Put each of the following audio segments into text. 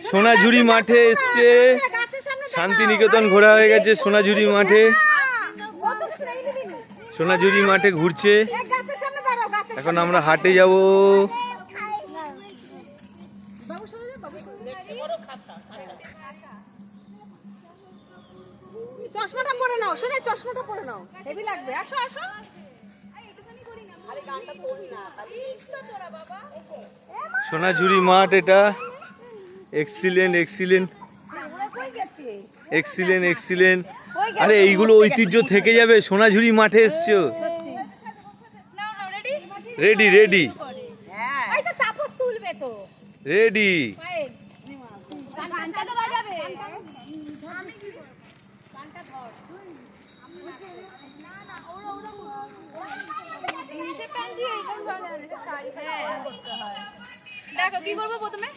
সোনাঝুরি মাঠে এসছে, শান্তিনিকেতন ঘোরা হয়ে গেছে। সোনাঝুরি মাঠে, সোনাঝুরি মাঠে ঘুরছে। এখন আমরা হাটে যাব। চশমাটা পরে নাও, শোনে চশমাটা পরে নাও, হেভি লাগবে। আসো আসো। সোনাঝুরি মাঠ এটা। Excellent excellent excellent excellent. আরে এইগুলো ঐতিহ্য থেকে যাবে। সোনাঝুরি মাঠে এসছো, রেডি রেডি রেডি। দেখো কি করবো প্রথমে,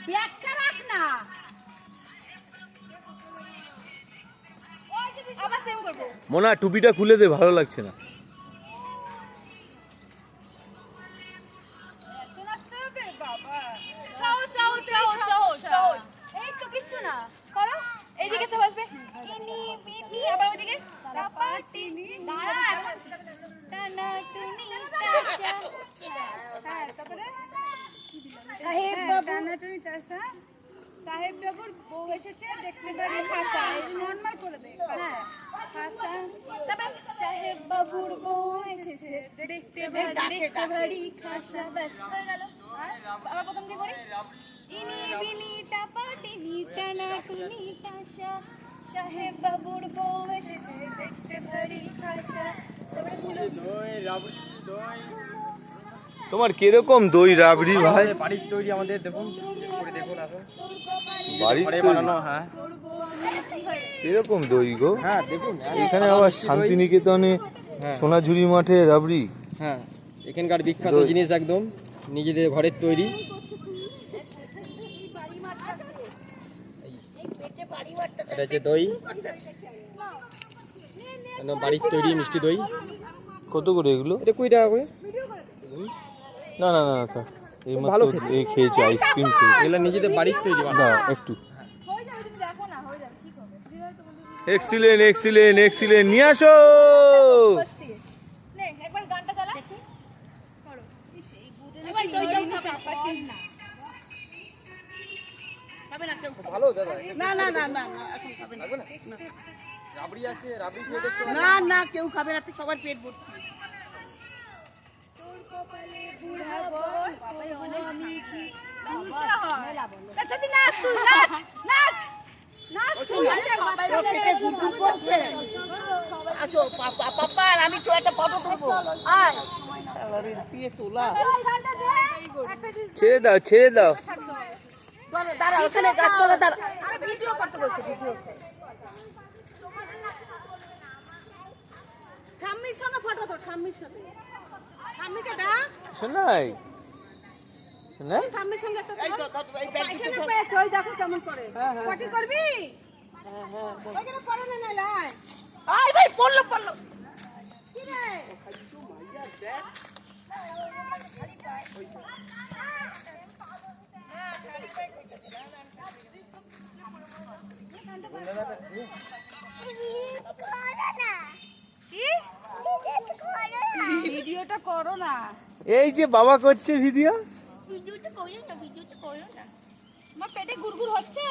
ব্যাগটা রাখ না, আবার সেম করবো। মোনা টুপিটা খুলে দে, ভালো লাগছে না। সহজ সহজ সহজ সহজ সহজ, এই তো কিচ্ছু না। করো এইদিকে সব আসবে, ইনি বিনি, আবার ওইদিকে টাপাটিনি, দাঁড়া টানা টুনি টাশা। হ্যাঁ, তারপরে সাহেব বাবু, টানা টুনি টাশা। সাহেব বাবুর বউ এসেছে, দেখতে পারি খাসা, এই নরমাল করে দে। হ্যাঁ, খাসা। তারপর সাহেব বাবুর বউ এসেছে, দেখতে ভারী খাসা। ব্যাস হয়ে গেল। আবার প্রথম দিয়ে করি, ইনি বিনি টাপাটিনি টানা টুনি টাশা, সাহেব বাবুর বউ এসেছে, দেখতে ভারী খাসা। তোমার কিরকম দই রাবড়ি ভাই? বাড়ির তৈরি আমাদের, দেখুন টেস্ট করে দেখুন। আসুন বাড়ির ঘরে তৈরি? বানানো। হ্যাঁ কিরকম দই গো? হ্যাঁ দেখুন, এখানে আবার শান্তিনিকেতনে হ্যাঁ সোনাঝুরি মাঠে রাবড়ি। হ্যাঁ, এখানকার বিখ্যাত দই। জিনিস, একদম নিজেদের ঘরের তৈরি। এটা হচ্ছে দই, একদম বাড়ির তৈরি মিষ্টি দই। কত করে এগুলো? এটা 20 টাকা করে। না না না থাক, এই ভালো মাত্র খেতে। এই খেয়েছি, আইসক্রিম খেয়েছি। এগুলো নিজেদের বাড়ির তৈরি দাও বানানো। একটু। হয়ে যাবে, তুমি দেখো না, হয়ে যাবে, ঠিক হবে। এক্সিলেন্ট এক্সিলেন্ট এক্সিলেন্ট, নিয়ে আসো। নে একবার গানটা চালা, করো। ইস, এই গুদে নাকি টাপাটিনি না। ভালো দাদা, না না না না না, এখন খাবে না। রাবড়ি আছে, রাবড়ি খেয়ে দেখতে পারেন। না না, কেউ খাবে না, সবার পেট ভর্তি। তোর কপালে বুড়া বল, বাবাই অনেক মিঠি। নাচ, যদি নাচ, তুই নাচ নাচ নাচ, তুই সবাই তোর পেটে গুড়গুড় করছে। আচ্ছা পাপা, আর আমি তো একটা ফটো তুলবো। আয় শালারে দিয়ে তোলা। ছেড়ে দাও ছেড়ে দাও। দাঁড়া, ওখানে গাছতলা দাঁড়া। আরে ভিডিও করতে বলছে, ভিডিও। ঠাম্মির সঙ্গে ফটো তো, ঠাম্মির সাথে। ঠাম্মিকে ডাক। শোনাই শোনাই। ঠাম্মির সঙ্গে একটা পায়খানা পেয়েছে, ওই দেখো কেমন করে। পটি করবি? ওইখানে পড়ে না, নাই লাই। আয় ভাই, পড়লো পড়লো। কি রে? কি ভিডিওটা করো না, এই যে বাবা করছে ভিডিও। ভিডিওটা করো না, ভিডিওটা করো না। আমার পেটে গুড়গুড় হচ্ছে,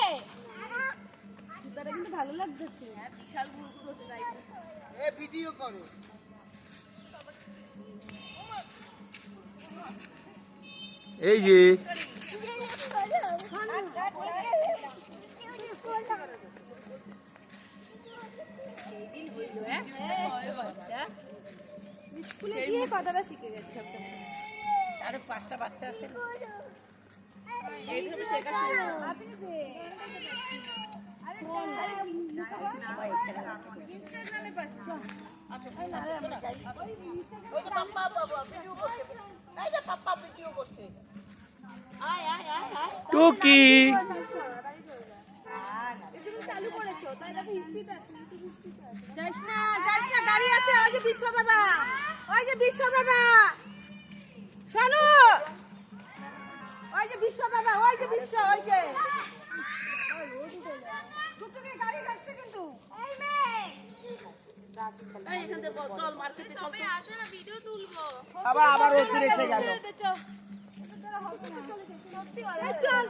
জুতাটা কিন্তু ভালো লাগছে। হ্যাঁ, বিশাল গুড়গুড় হচ্ছে, তাই এ ভিডিও করো। এই যে স্কুলে গিয়ে কথাটা শিখে গেছে। আরে 5টা বাচ্চা আছে না। ইনস্টাগ্রামে পাচ্ছি। ওই যে পাপ্পা ভিডিও করছে। এই যে পাপ্পা ভিডিও করছে। আয় আয় আয় আয়। টুকি। চালু করেছো, তাই দেখো হিস্ট্রিটা আছে। যাইস না গাড়ি আছে। ওই যে বিশ্ব দাদা, ওই যে বিশ্ব দাদা, শোনো, ওই যে যে বিশ্ব দাদা, ওই যে বিশ্ব, ওই যে টুকটুকি গাড়ি যাচ্ছে কিন্তু। এই মেয়ে এই এখান থেকে চল মার্কেটে চল। সবাই আসো না, ভিডিও তুলবো। আবার ওদের এসে গেল। সত্যি কথা। চল